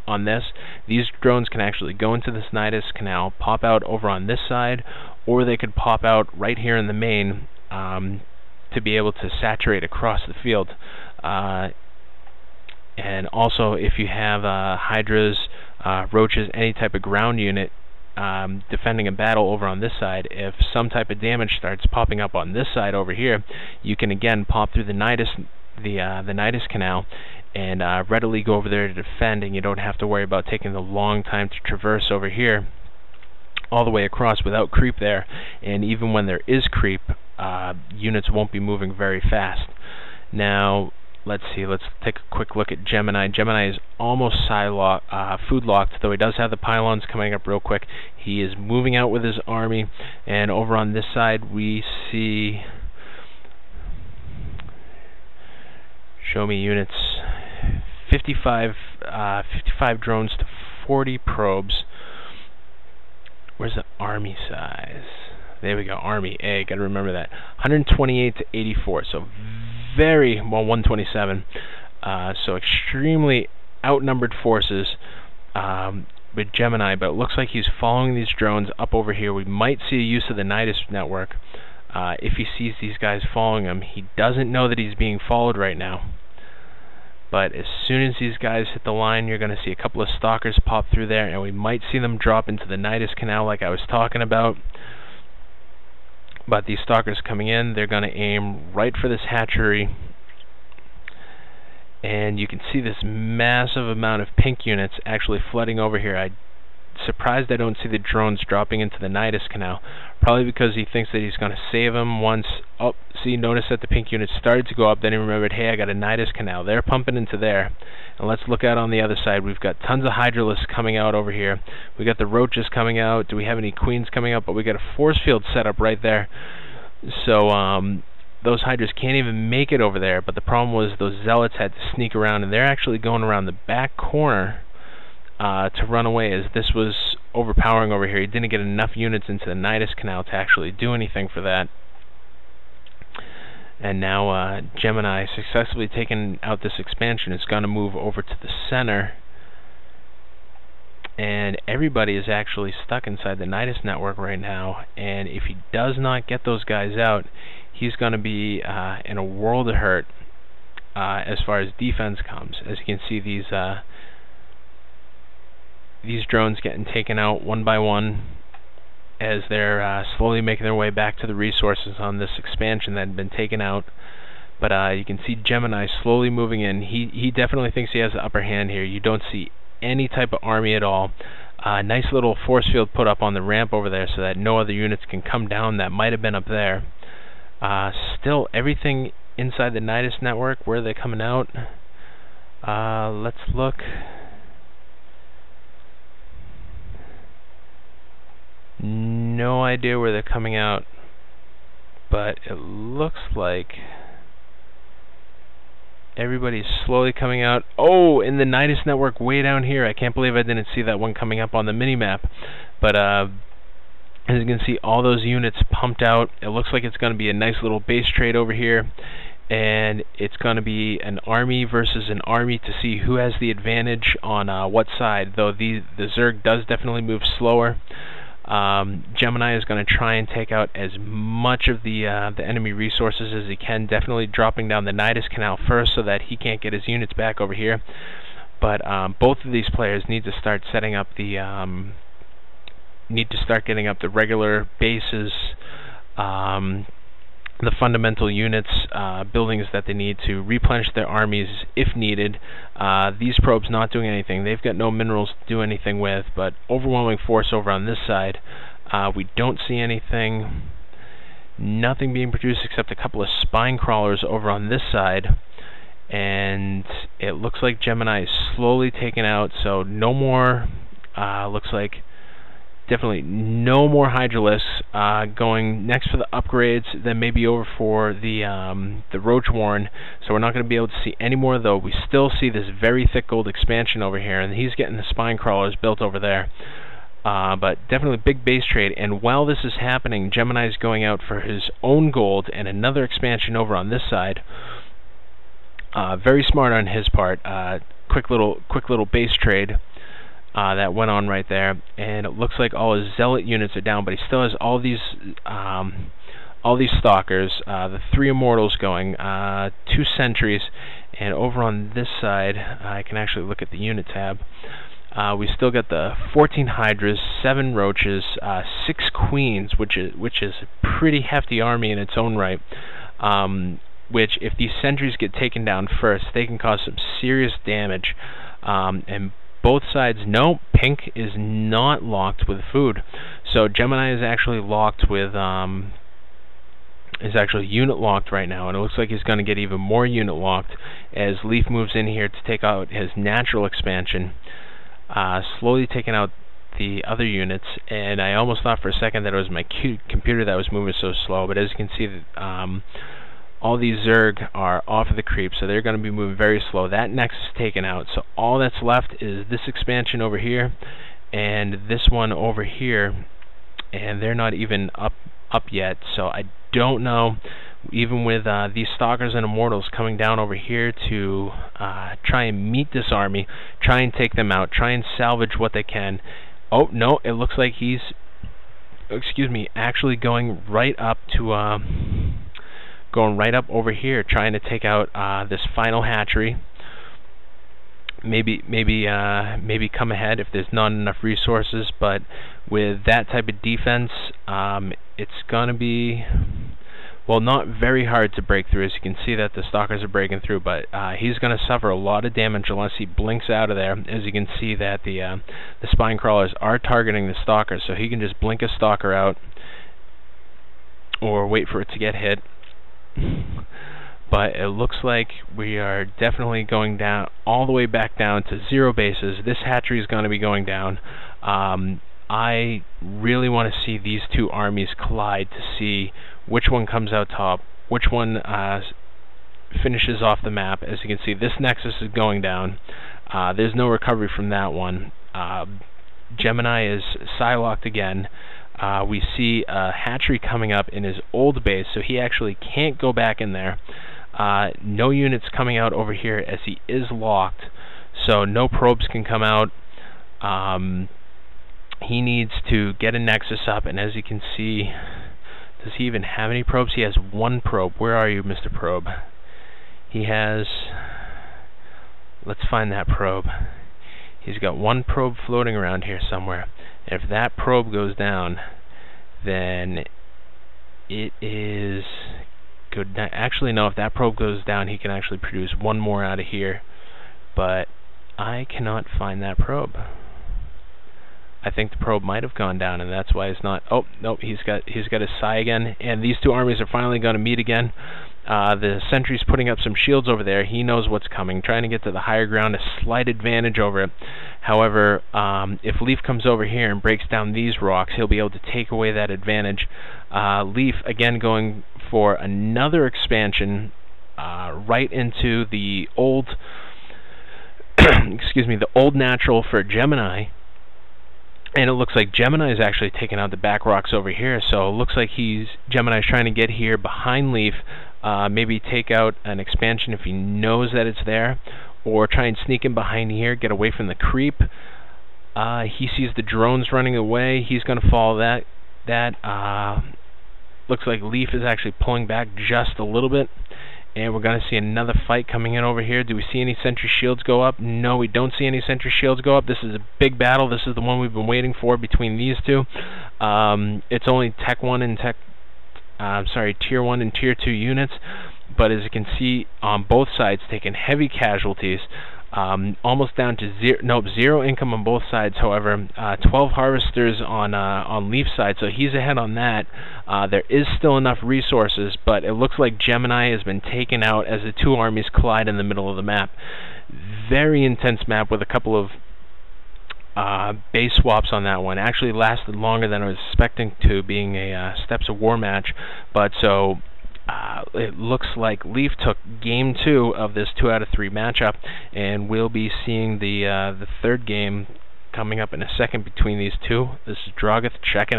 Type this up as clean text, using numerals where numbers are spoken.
on this. These drones can actually go into this Nidus canal, pop out over on this side, or they could pop out right here in the main to be able to saturate across the field. And also, if you have Hydras, Roaches, any type of ground unit defending a battle over on this side, if some type of damage starts popping up on this side over here, you can again pop through the Nidus canal and readily go over there to defend, and you don't have to worry about taking the long time to traverse over here all the way across without creep there. And even when there is creep, units won't be moving very fast. Now let's see, let's take a quick look at Gemini. Gemini is almost food locked, though he does have the pylons coming up real quick. He is moving out with his army, and over on this side we see, show me units, 55 drones to 40 probes. Where's the army size? There we go, Army A, gotta remember that. 128 to 84, so very, well, 127. So extremely outnumbered forces with Gemini, but it looks like he's following these drones up over here. We might see a use of the Nidus network. If he sees these guys following him, he doesn't know that he's being followed right now. But as soon as these guys hit the line, you're going to see a couple of stalkers pop through there, and we might see them drop into the Nidus canal like I was talking about. But these stalkers coming in, they're going to aim right for this hatchery. And you can see this massive amount of pink units actually flooding over here. I'm surprised I don't see the drones dropping into the Nidus canal. Probably because he thinks that he's going to save them once. Oh, see, notice that the pink units started to go up. Then he remembered, hey, I got a Nidus canal. They're pumping into there. And let's look out on the other side. We've got tons of Hydralisks coming out over here. We got the Roaches coming out. Do we have any Queens coming out? But we got a force field set up right there. So those Hydras can't even make it over there. But the problem was those Zealots had to sneak around, and they're actually going around the back corner to run away, as this was overpowering over here. He didn't get enough units into the Nidus canal to actually do anything for that. And now Gemini, successfully taken out this expansion, is going to move over to the center. And everybody is actually stuck inside the Nidus network right now. And if he does not get those guys out, he's going to be in a world of hurt as far as defense comes. As you can see, these drones getting taken out one by one as they're slowly making their way back to the resources on this expansion that had been taken out. But you can see Gemini slowly moving in. He definitely thinks he has the upper hand here. You don't see any type of army at all. Nice little force field put up on the ramp over there so that no other units can come down that might have been up there. Still, everything inside the Nidus network, where are they coming out? Let's look. No idea where they're coming out, but it looks like everybody's slowly coming out. Oh, in the Nidus network way down here. I can't believe I didn't see that one coming up on the mini-map. But as you can see, all those units pumped out. It looks like it's going to be a nice little base trade over here. And it's going to be an army versus an army to see who has the advantage on what side, though the Zerg does definitely move slower. Gemini is going to try and take out as much of the enemy resources as he can, definitely dropping down the Nidus canal first so that he can't get his units back over here. But both of these players need to start setting up the getting up the regular bases, the fundamental units, buildings that they need to replenish their armies if needed. These probes not doing anything. They've got no minerals to do anything with, but overwhelming force over on this side. We don't see anything. Nothing being produced except a couple of spine crawlers over on this side. And it looks like Gemini is slowly taken out, so no more, looks like definitely no more Hydralisks. Going next for the upgrades, then maybe over for the Roach Warren. So we're not going to be able to see any more, though. We still see this very thick gold expansion over here, and he's getting the spine crawlers built over there. But definitely big base trade. And while this is happening, Gemini's going out for his own gold and another expansion over on this side. Very smart on his part. Quick little base trade. that went on right there, and it looks like all his zealot units are down, but he still has all these stalkers, the 3 immortals going, 2 sentries, and over on this side, I can actually look at the unit tab. We still got the 14 hydras, 7 roaches, 6 queens, which is a pretty hefty army in its own right. Which, if these sentries get taken down first, they can cause some serious damage. And both sides know pink is not locked with food, so Gemini is actually locked with is actually unit locked right now, and it looks like he's going to get even more unit locked as Leaf moves in here to take out his natural expansion, slowly taking out the other units. And I almost thought for a second that it was my computer that was moving so slow, but as you can see, all these Zerg are off of the creep, so they're going to be moving very slow. That nexus is taken out, so all that's left is this expansion over here and this one over here, and they're not even up yet. So I don't know, even with these stalkers and immortals coming down over here to try and meet this army, try and take them out, try and salvage what they can. Oh no, it looks like he's, excuse me, actually going right up to going right up over here, trying to take out this final hatchery. Maybe come ahead if there's not enough resources, but with that type of defense, it's gonna be, well, not very hard to break through. As you can see that the stalkers are breaking through, but he's gonna suffer a lot of damage unless he blinks out of there. As you can see that the spine crawlers are targeting the stalkers, so he can just blink a stalker out or wait for it to get hit. But it looks like we are definitely going down, all the way back down to 0 bases. This hatchery is going to be going down. I really want to see these 2 armies collide to see which one comes out top, which one finishes off the map. As you can see, this nexus is going down. There's no recovery from that one. Gemini is Psylocked again. We see a hatchery coming up in his old base, so he actually can't go back in there. No units coming out over here as he is locked, so no probes can come out. He needs to get a nexus up, and as you can see, does he even have any probes? He has 1 probe. Where are you, Mr. Probe? He has, let's find that probe. He's got 1 probe floating around here somewhere. If that probe goes down, then it is good. Actually, no, if that probe goes down, he can actually produce 1 more out of here. But I cannot find that probe. I think the probe might have gone down, and that's why it's not. Oh, nope, he's got his Psy again, and these 2 armies are finally going to meet again. The sentry's putting up some shields over there. He knows what's coming, trying to get to the higher ground, a slight advantage over it. However, if Leaf comes over here and breaks down these rocks, he'll be able to take away that advantage. Leaf, again, going for another expansion right into the old excuse me, the old natural for Gemini. And it looks like Gemini is actually taking out the back rocks over here, so it looks like Gemini's trying to get here behind Leaf, maybe take out an expansion if he knows that it's there, or try and sneak in behind here, get away from the creep. He sees the drones running away. He's going to follow that. Looks like Leaf is actually pulling back just a little bit. And we're going to see another fight coming in over here. Do we see any sentry shields go up? No, we don't see any sentry shields go up. This is a big battle. This is the one we've been waiting for between these 2. It's only Tier 1 and Tier 2 units. But as you can see, on both sides, taking heavy casualties. Almost down to 0 income on both sides. However, 12 harvesters on Leaf's side, so he's ahead on that. There is still enough resources, but it looks like Gemini has been taken out as the 2 armies collide in the middle of the map. Very intense map with a couple of base swaps on that one. Actually lasted longer than I was expecting to, being a Steps of War match. But so it looks like Leaf took game 2 of this 2 out of 3 matchup, and we'll be seeing the 3rd game coming up in a second between these 2. This is Drogith checking out.